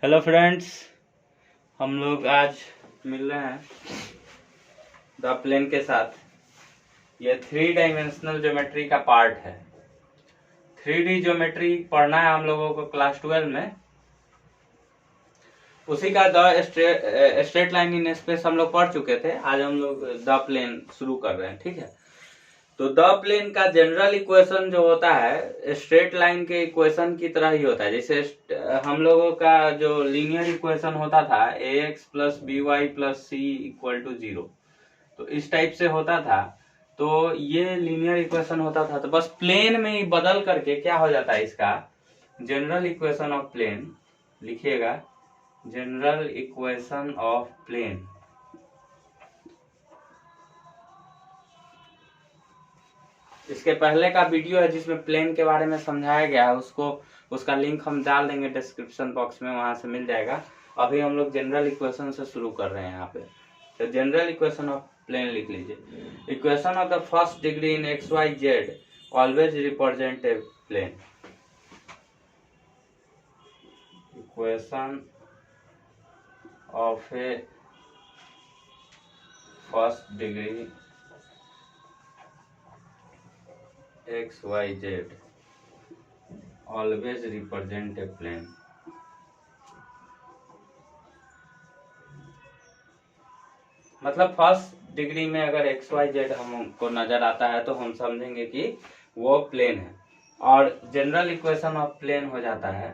Hello friends, हम लोग आज मिल रहे हैं द प्लेन के साथ। ये 3 डायमेंशनल ज्योमेट्री का पार्ट है। 3D ज्योमेट्री पढ़ना है हम लोगों को क्लास 12 में। उसी का the straight line in space हम लोग पढ़ चुके थे। आज हम लोग द प्लेन शुरू कर रहे हैं, ठीक है। तो द प्लेन का जनरल इक्वेशन जो होता है स्ट्रेट लाइन के इक्वेशन की तरह ही होता है। जैसे हम लोगों का जो लीनियर इक्वेशन होता था ax plus b y plus c equal to 0, तो इस टाइप से होता था। तो ये लीनियर इक्वेशन होता था, तो बस प्लेन में ही बदल करके क्या हो जाता है, इसका जनरल इक्वेशन ऑफ प्लेन लिखिएगा। जनरल इक्वेशन ऑफ प्लेन, इसके पहले का वीडियो है जिसमें प्लेन के बारे में समझाया गया है, उसका लिंक हम डाल देंगे डिस्क्रिप्शन बॉक्स में, वहां से मिल जाएगा। अभी हम लोग जनरल इक्वेशन से शुरू कर रहे हैं यहाँ पे। तो जनरल इक्वेशन ऑफ प्लेन लिख लीजिए। Equation of the first degree in x y z always represent a plane. Equation of a first degree x y z always represent a plane. मतलब फर्स्ट डिग्री में अगर x y Z हमको नजर आता है तो हम समझेंगे कि वो प्लेन है। और जनरल इक्वेशन ऑफ प्लेन हो जाता है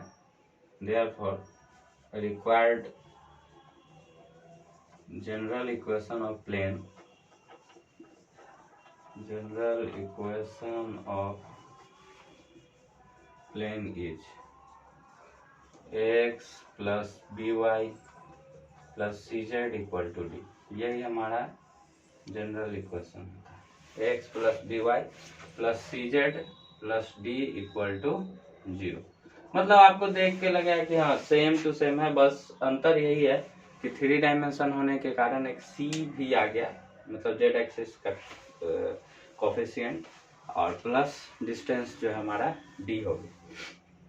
therefore required general equation of plane, general equation of plane is x plus b y plus c z equal to d. यही हमारा जनरल इक्वेशन होता है, x plus b y plus c z plus d equal to 0। मतलब आपको देख के लगेगा कि हाँ सेम टू सेम है, बस अंतर यही है कि 3 डायमेंशन होने के कारण एक सी भी आ गया, मतलब जेड एक्सिस का कोफिशिएंट, और प्लस डिस्टेंस जो है हमारा डी हो गया।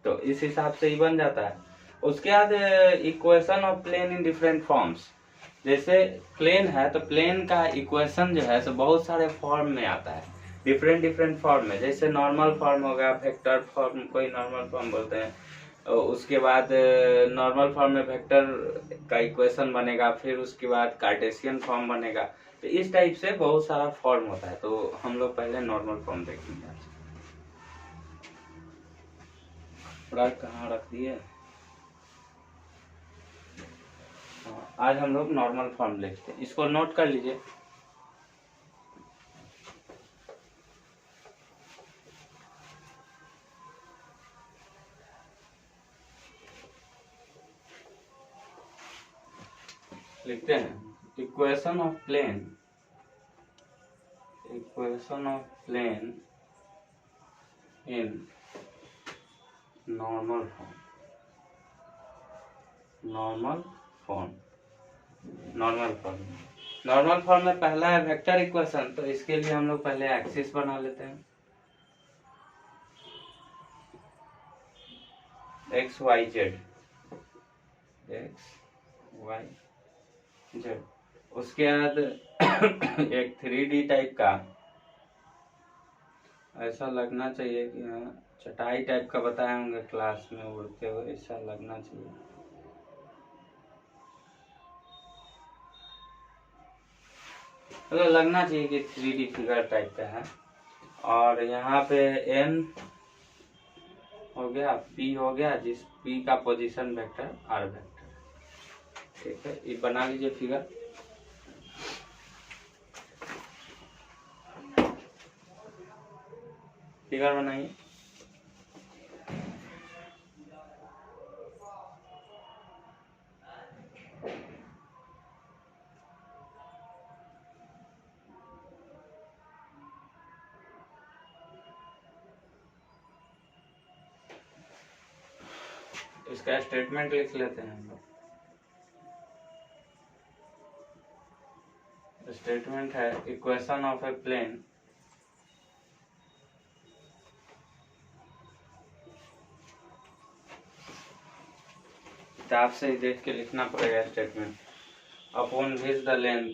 तो इस हिसाब से ही बन जाता है। उसके बाद equation of plane in different forms. जैसे प्लेन है तो प्लेन का इक्वेशन जो है सो बहुत सारे फॉर्म में आता है, डिफरेंट डिफरेंट फॉर्म में। जैसे नॉर्मल फॉर्म होगा, वेक्टर फॉर्म, कोई नॉर्मल फॉर्म बोलते हैं। उसके बाद नॉर्मल फॉर्म में वेक्टर का इक्वेशन बनेगा, फिर उसके बाद कार्टेशियन फॉर्म बनेगा। तो इस टाइप से बहुत सारा फॉर्म होता है। तो हम लोग पहले नॉर्मल फॉर्म देखेंगे। कहाँ रख दिए? आज हम लोग नॉर्मल फॉर्म लिखते हैं, इसको नोट कर लीजिए। लिखते हैं equation of plane, equation of plane in normal form, normal form, normal form. Normal form में पहला है वेक्टर इक्वेशन, तो इसके लिए हम लोग पहले एक्सिस बना लेते हैं, x y z, x y z. उसके बाद एक 3D टाइप का, ऐसा लगना चाहिए कि हाँ चटाई टाइप का बताए होंगे क्लास में उड़ते हुए, ऐसा लगना चाहिए। तो लगना चाहिए कि 3D फिगर टाइप का है। और यहाँ पे n हो गया, p हो गया, जिस p का पोजीशन वेक्टर r वेक्टर, ठीक है। ये बना लीजिए फिगर। फिगर बनाइए। इसका स्टेटमेंट लिख लेते हैं हम लोग। स्टेटमेंट है इक्वेशन ऑफ ए प्लेन किताब से ही देख के लिखना पड़ेगा statement. Upon which the length,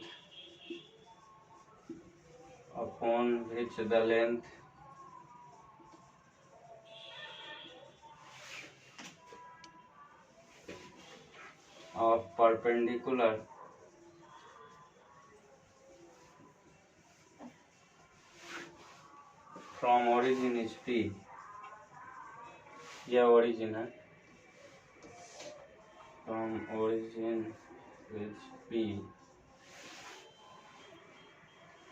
upon which the length of perpendicular from origin is P, यह origin है, from origin is P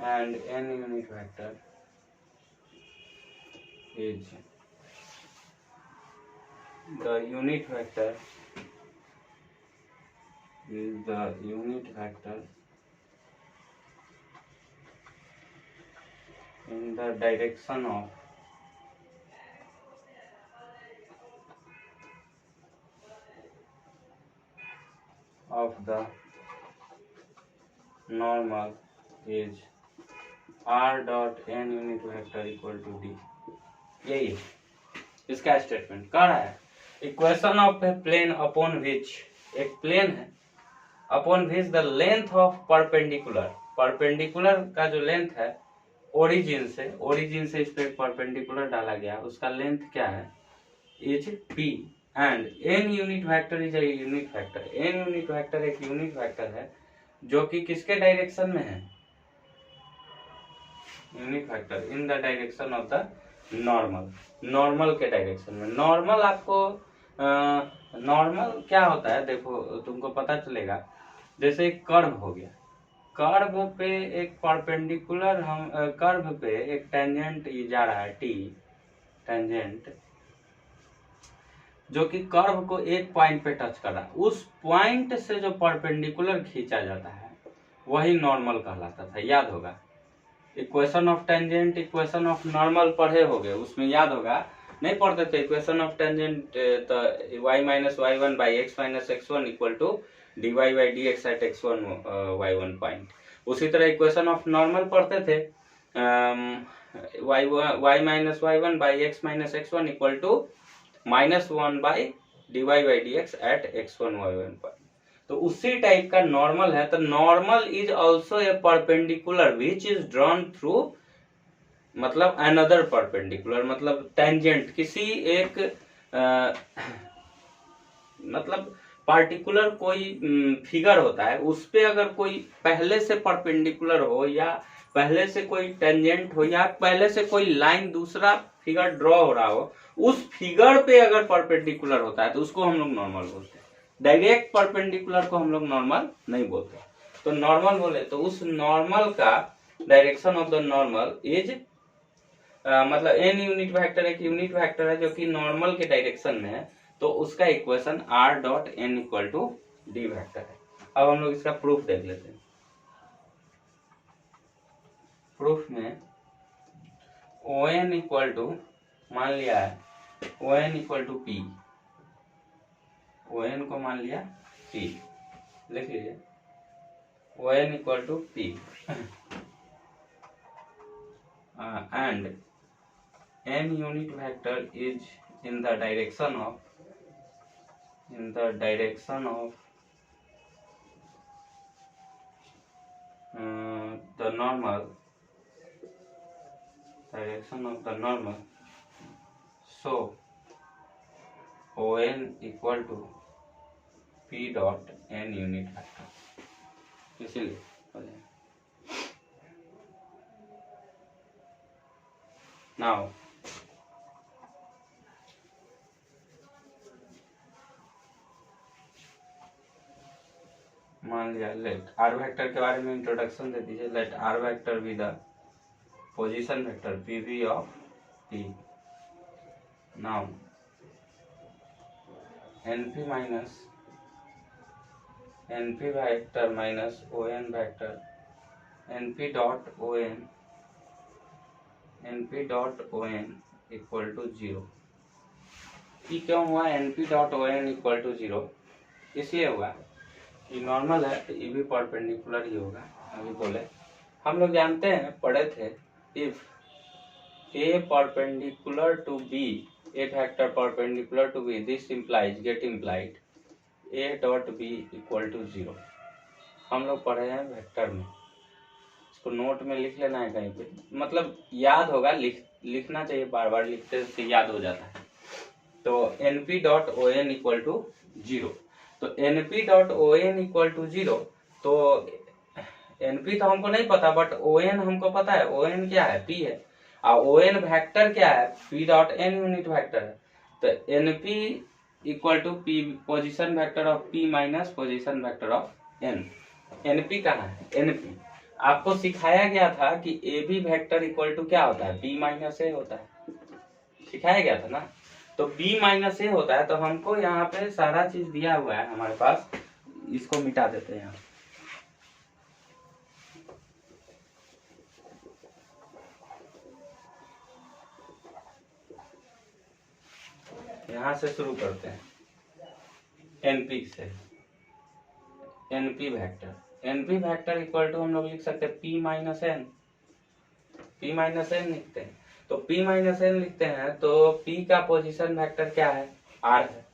and n unit vector is the unit vector in the direction of the normal is r dot n unit vector equal to d। यही है इसका statement. कह रहा है equation of a plane upon which, एक plane है upon which the length of perpendicular, perpendicular का जो लेंथ है ओरिजिन से इस पे परपेंडिकुलर डाला गया, उसका लेंथ क्या है is p and n unit vector is a unit vector. n unit vector एक यूनिट वेक्टर है जो कि किसके डायरेक्शन में है, unit vector in the direction of the normal, normal के डायरेक्शन में। नॉर्मल आपको नॉर्मल क्या होता है देखो तुमको पता चलेगा, जैसे एक कर्व हो गया, कर्व पे एक परपेंडिकुलर, हम कर्व पे एक टेंजेंट जा रहा है t टेंजेंट, जो कि कर्व को एक पॉइंट पे टच कर रहा है, उस पॉइंट से जो परपेंडिकुलर खींचा जाता है वही नॉर्मल कहलाता था। याद होगा equation of tangent, equation of normal पढ़े होगे, उसमें याद होगा, नहीं पढ़ते थे इक्वेशन ऑफ टेंजेंट तो y minus y one by x minus x one equal to d y by d x at x one y one point. उसी तरह इक्वेशन ऑफ नॉर्मल पढ़ते थे y minus y one by x minus x one equal to minus one by d y by d x at x one y one point. तो उसी type का normal है, तो normal is also a perpendicular which is drawn through, मतलब another perpendicular, मतलब tangent किसी एक मतलब पार्टिकुलर कोई फिगर होता है, उस पे अगर कोई पहले से परपेंडिकुलर हो या पहले से कोई टेंजेंट हो या पहले से कोई लाइन दूसरा फिगर ड्रॉ हो रहा हो, उस फिगर पे अगर परपेंडिकुलर होता है तो उसको हम लोग नॉर्मल बोलते हैं। डायरेक्ट परपेंडिकुलर को हम लोग नॉर्मल नहीं बोलते। तो नॉर्मल बोले तो उस नॉर्मल का direction of the normal is मतलब एन यूनिट वेक्टर एक यूनिट वेक्टर है जो कि नॉर्मल के डायरेक्शन में है, तो उसका equation r dot n equal to d vector है। अब हम लोग इसका प्रूफ देख लेते हैं। प्रूफ में ON इक्वल टू, मान लिया है ON equal to P, ON को मान लिया P, लिख लीजिए ON equal to P and n unit vector is in the direction of the normal, so ON equal to P dot n unit vector, इसीलिए now मान लिया late R vector के बारे में इंट्रोडक्शन दे दीजिए। Let R vector be the position vector PV of P. Now NP vector minus ON vector NP dot ON equal to zero. ये क्यों हुआ NP dot ON equal to zero? इसलिए हुआ ये नॉर्मल है तो ये भी परपेंडिकुलर ही होगा। अभी बोले हम लोग जानते हैं, पढ़े थे, if A perpendicular to B, A factor perpendicular to B, this implies get implied A dot B equal to 0। हम लोग पढ़े हैं वेक्टर में, इसको नोट में लिख लेना है कहीं पे, मतलब याद होगा, लिखना चाहिए, बार बार लिखते से याद हो जाता है। तो np dot O N equal to 0। तो np dot O N equal to 0, तो np तो हमको नहीं पता, बट ओ एन हमको पता है। ओ एन क्या है? p है। और ओ एन वेक्टर क्या है? p dot n unit vector है। तो np equal to p position vector of p minus position vector of n। np कहाँ है? np आपको सिखाया गया था कि A B vector equal to क्या होता है? b माइनस ए होता है, सिखाया गया था ना। तो b माइनस ए होता है, तो हमको यहाँ पे सारा चीज दिया हुआ है हमारे पास, इसको मिटा देते हैं। यहाँ से शुरू करते हैं, एनपी से। एनपी वेक्टर इक्वल टू हम लोग लिख सकते हैं p minus N. p minus N लिखते हैं, तो p माइनस एन लिखते हैं, तो p का पोजीशन वेक्टर क्या है? r है,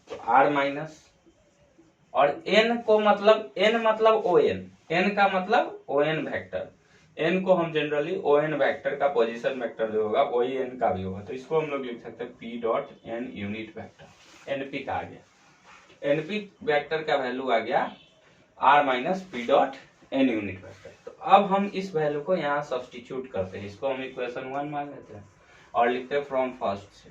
तो r माइनस, और n को मतलब n मतलब o n का मतलब o n वेक्टर। n को हम जनरली o n वेक्टर का पोजीशन वेक्टर जो होगा वही n का भी होगा, तो इसको हम लोग लिख सकते हैं p dot n unit vector. np का आ गया, np वेक्टर का वैल्यू आ गया r minus p dot n unit vector. तो अब हम इस वैल्यू को यहाँ सब्स्टिट्यूट करते हैं, इसको हम इक्वेशन 1 मान लेते हैं और लिखते हैं फ्रॉम फर्स्ट से,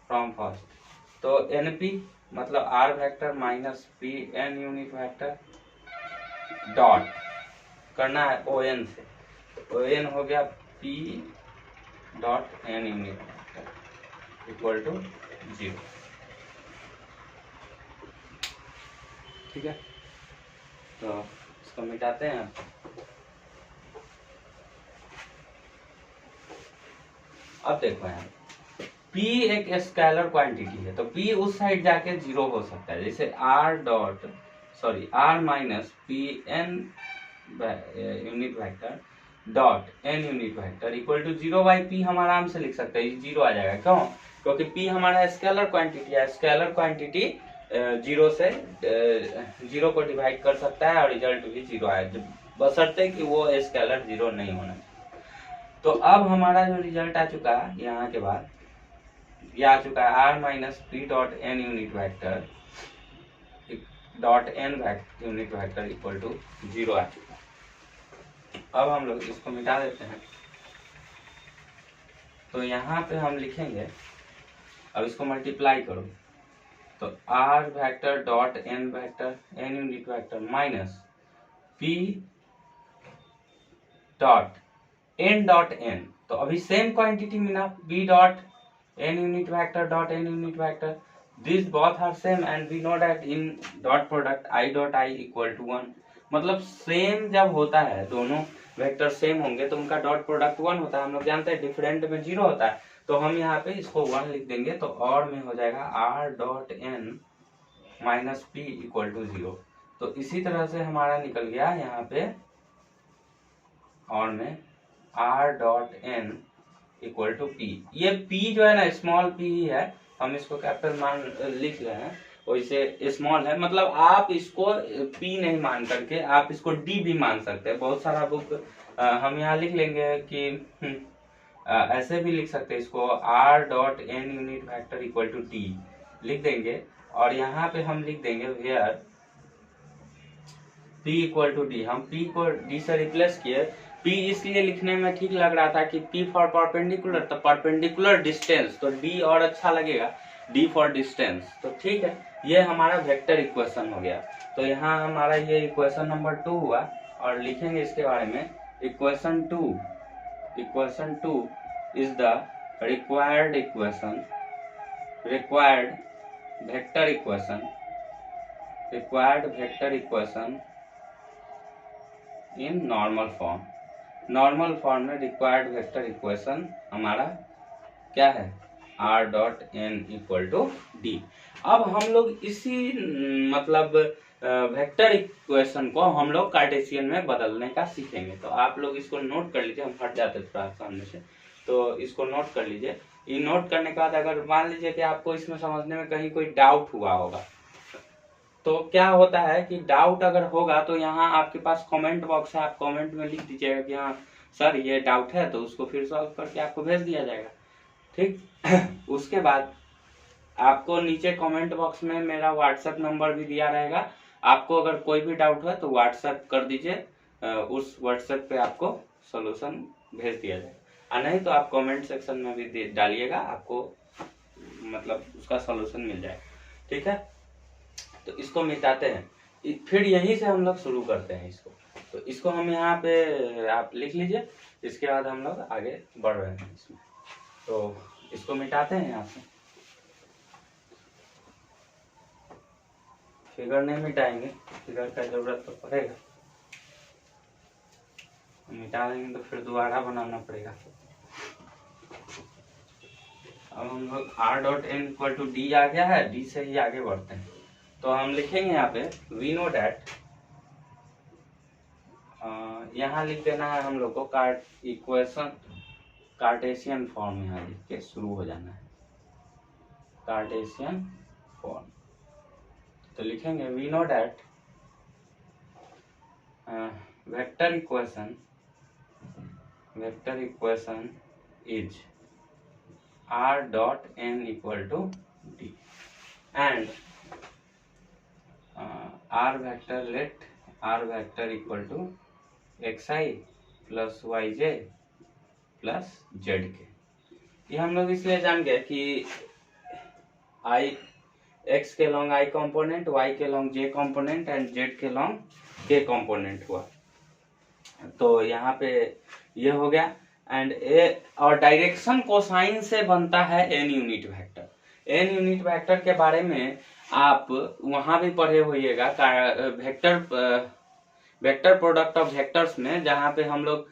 फ्रॉम फर्स्ट। तो np मतलब r vector minus p n unit vector dot करना है o n से, o n हो गया p dot n unit vector equal to 0। ठीक है, तो इसको मिटाते हैं। अब देखो यहाँ p एक स्केलर क्वांटिटी है, तो p उस साइड जाके 0 हो सकता है, जैसे r minus p n unit vector dot n unit vector equal to 0 by p हम आराम से लिख सकते हैं, 0 आ जाएगा। क्यों? क्योंकि p हमारा स्केलर क्वांटिटी है, स्केलर क्वांटिटी 0 से 0 को डिवाइड कर सकता है और रिजल्ट भी 0 आए, बशर्ते कि वो स्केलर 0 नहीं होना। तो अब हमारा जो रिजल्ट आ चुका है यहाँ के बाद, ये आ चुका है r minus P dot N unit vector dot N unit vector equal to 0 आ चुका है। अब हम लोग इसको मिटा देते हैं, तो यहाँ पे हम लिखेंगे, अब इसको मल्टीप्लाई करो, तो r vector dot n vector n unit vector minus p dot n dot n, तो अभी सेम क्वांटिटी मिला, b dot n unit vector dot n unit vector, this both are same and we know that in dot product i dot i equal to 1। मतलब same जब होता है, दोनों vector same होंगे तो उनका डॉट प्रोडक्ट 1 होता है। हम लोग जानते हैं डिफरेंट में 0 होता है, तो हम यहाँ पे इसको 1 लिख देंगे, तो और में हो जाएगा r dot n minus p equal to 0। तो इसी तरह से हमारा निकल गया यहाँ पे और में r dot n equal to p। ये p जो है ना स्मॉल p ही है, हम इसको कैपिटल मान लिख रहे हैं, वैसे स्मॉल है, मतलब आप इसको p नहीं मान करके आप इसको d भी मान सकते हैं। बहुत सारा बुक हम यहाँ लिख लेंगे कि ऐसे भी लिख सकते हैं, इसको r dot n unit vector equal to d लिख देंगे, और यहाँ पे हम लिख देंगे where p equal to d। हम p को d से रिप्लेस किए, p इसलिए लिखने में ठीक लग रहा था कि p फॉर परपेंडिकुलर, तो परपेंडिकुलर डिस्टेंस, तो d और अच्छा लगेगा, d फॉर डिस्टेंस। तो ठीक है, ये हमारा वेक्टर इक्वेशन हो गया। तो यहाँ हमारा ये इक्वेशन नंबर 2 हुआ, और लिखेंगे इसके बारे में, equation 2 is the required vector equation in normal form में रिक्वायर्ड वेक्टर इक्वेशन हमारा क्या है? r dot n equal to D. अब हम लोग इसी मतलब वेक्टर इक्वेशन को हम लोग कार्टेशियन में बदलने का सीखेंगे। तो आप लोग इसको नोट कर लीजिए, हम हट जाते थोड़ा सामने से, तो इसको नोट कर लीजिए। ये नोट करने के बाद अगर मान लीजिए कि आपको इसमें समझने में कहीं कोई डाउट हुआ होगा, तो क्या होता है कि डाउट अगर होगा तो यहाँ आपके पास कमेंट बॉक्स है, आप कमेंट में लिख दीजिएगा कि हाँ सर ये डाउट है, तो उसको फिर सॉल्व करके आपको भेज दिया जाएगा। ठीक उसके बाद आपको नीचे कमेंट बॉक्स में मेरा व्हाट्सएप नंबर भी दिया रहेगा, आपको अगर कोई भी डाउट है तो व्हाट्सएप कर दीजिए, उस व्हाट्सएप पे आपको सॉल्यूशन भेज दिया जाएगा। नहीं तो आप कमेंट सेक्शन में भी डालिएगा, आपको मतलब उसका सॉल्यूशन मिल जाएगा। ठीक है, तो इसको मिटाते हैं, फिर यहीं से हम लोग शुरू करते हैं इसको। तो इसको हम यहाँ पे आप लिख लीजिए, इसके बाद हम लोग आगे बढ़ रहे हैं इसमें। तो इसको मिटाते हैं यहाँ से, फिगर नहीं मिटाएंगे, फिगर का जरूरत तो पड़ेगा, मिटा देंगे तो फिर दोबारा बनाना पड़ेगा। अब हम लोग r dot n equal to D आ गया है, डी से ही आगे बढ़ते हैं। तो हम लिखेंगे यहाँ पे वी नो डैट, यहाँ लिख देना है हम लोग को इक्वेशन कार्टेशियन फॉर्म, यहाँ लिख के शुरू हो जाना है कार्टेशियन फॉर्म। तो लिखेंगे we know that vector equation is r dot n equal to d and r vector, let r vector equal to xi plus yj plus zk। ये हम लोग इसलिए जान गए कि i x के लॉन्ग i कंपोनेंट, y के long j component and z के लॉन्ग k कंपोनेंट हुआ। तो यहाँ पे ये हो गया एंड और डायरेक्शन कोसाइन से बनता है n unit vector. n unit vector के बारे में आप वहां भी पढ़े होइएगा, वेक्टर प्रोडक्ट ऑफ वेक्टर्स में, जहां पे हम लोग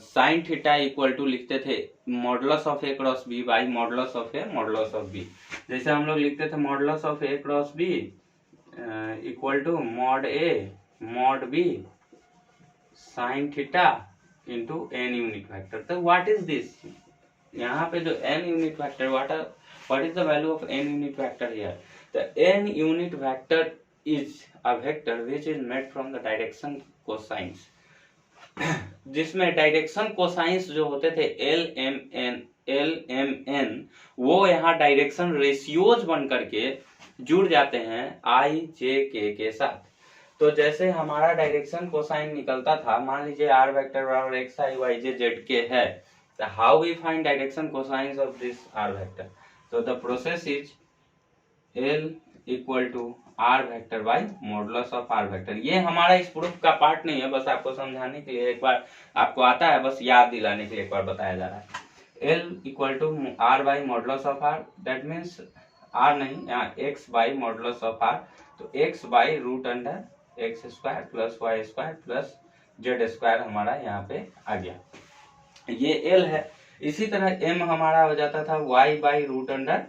साइन थीटा इक्वल टू लिखते थे modulus of A cross B by modulus of A modulus of B. जैसे हम लोग लिखते थे modulus of A cross B equal to mod A mod B sine theta into N unit vector. तो what is this, यहाँ पे जो N unit vector, what is the value of N unit vector here? The N unit vector is a vector which is made from the direction cosines, जिसमें direction cosines जो होते थे L M N, वो यहाँ direction ratios बन करके जुड़ जाते हैं आई जे के साथ। तो जैसे हमारा डायरेक्शन कोसाइन निकलता था, मान लीजिए आर वेक्टर बराबर X I Y J Z K है, तो how we find direction cosines of this R vector? तो the process is L equal to R vector by modulus of R vector. ये हमारा इस प्रूफ का part नहीं है, बस आपको समझाने के लिए, एक बार आपको आता है बस याद दिलाने के लिए एक बार बताया जा रहा है। L equal to R by modulus of R, that means R नहीं, यहाँ X by modulus of R, तो X by root under X square plus Y square plus Z square हमारा यहाँ पे आ गया, ये एल है। इसी तरह एम हमारा हो जाता था Y by root under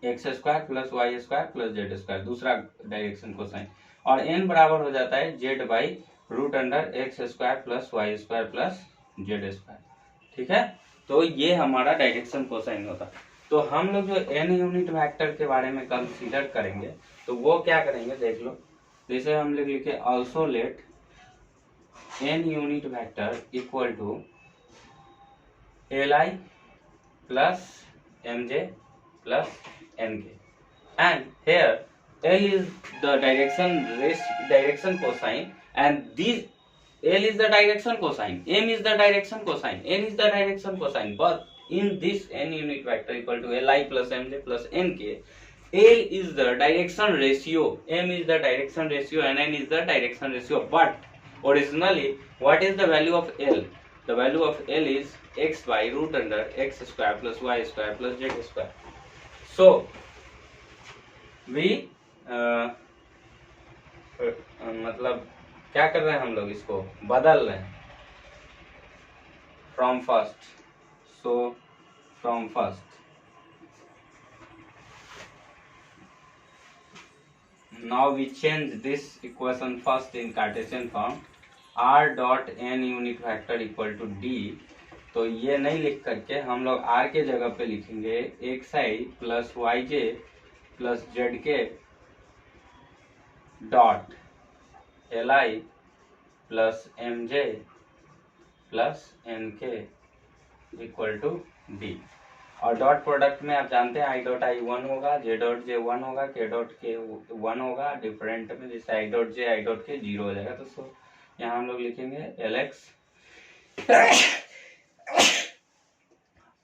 X square plus Y square plus Z square, दूसरा डायरेक्शन कोसाइन, और एन बराबर हो जाता है Z by root under X square plus Y square plus Z square. ठीक है, तो ये हमारा डायरेक्शन कोसाइन होता। तो हम लोग जो एन यूनिट वेक्टर के बारे में कंसीडर करेंगे, तो वो क्या करेंगे देख लो। जैसे हम लोग लिखे also let N unit vector equal to L I plus M J plus N K, and here L is the direction cosine and this L is the direction cosine, M is the direction cosine, N is the direction cosine, but in this n unit vector equal to Li plus Mj plus Nk, L is the direction ratio, M is the direction ratio and N is the direction ratio. But originally what is the value of L? The value of L is x by root under x square plus y square plus z square. So we मतलब क्या कर रहे हैं हम लोग, इसको बदल रहे हैं from first, so from first now we change this equation first in Cartesian form, r dot N unit vector equal to D. तो ये नहीं लिख करके हम लोग r के जगह पे लिखेंगे X I plus Y J plus Z K dot Li plus Mj plus Nk equal to D. और डॉट प्रोडक्ट में आप जानते हैं आई डॉट आई 1 होगा, जे डॉट जे 1 होगा, के डॉट के 1 होगा। डिफरेंट में जैसे I dot J I dot के 0 हो जाएगा। तो यहाँ हम लोग लिखेंगे Lx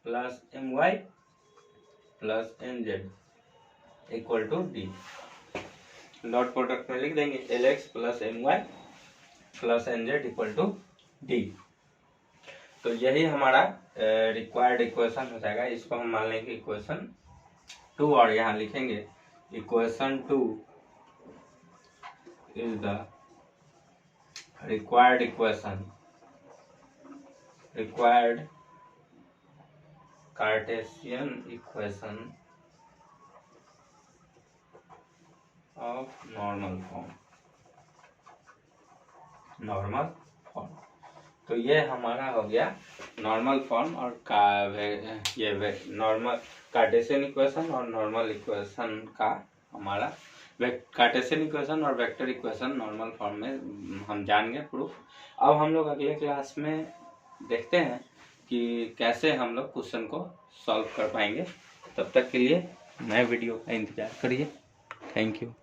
plus My plus Nz equal to D. Dot product में लिख देंगे Lx plus My plus Nz equal to D. तो यही हमारा रिक्वायर्ड इक्वेशन हो जाएगा। इसको हम मान लेंगे इक्वेशन 2 और यहाँ लिखेंगे equation 2 is the required equation, required Cartesian equation of normal form, normal form. तो ये हमारा हो गया नॉर्मल फॉर्म और ये नॉर्मल कार्टेशियन इक्वेशन और नॉर्मल इक्वेशन का हमारा कार्टेशियन इक्वेशन और वेक्टर इक्वेशन नॉर्मल फॉर्म में हम जान गए प्रूफ। अब हम लोग अगले क्लास में देखते हैं कि कैसे हम लोग क्वेश्चन को सॉल्व कर पाएंगे। तब तक के लिए नए वीडियो का इंतजार करिए। Thank you.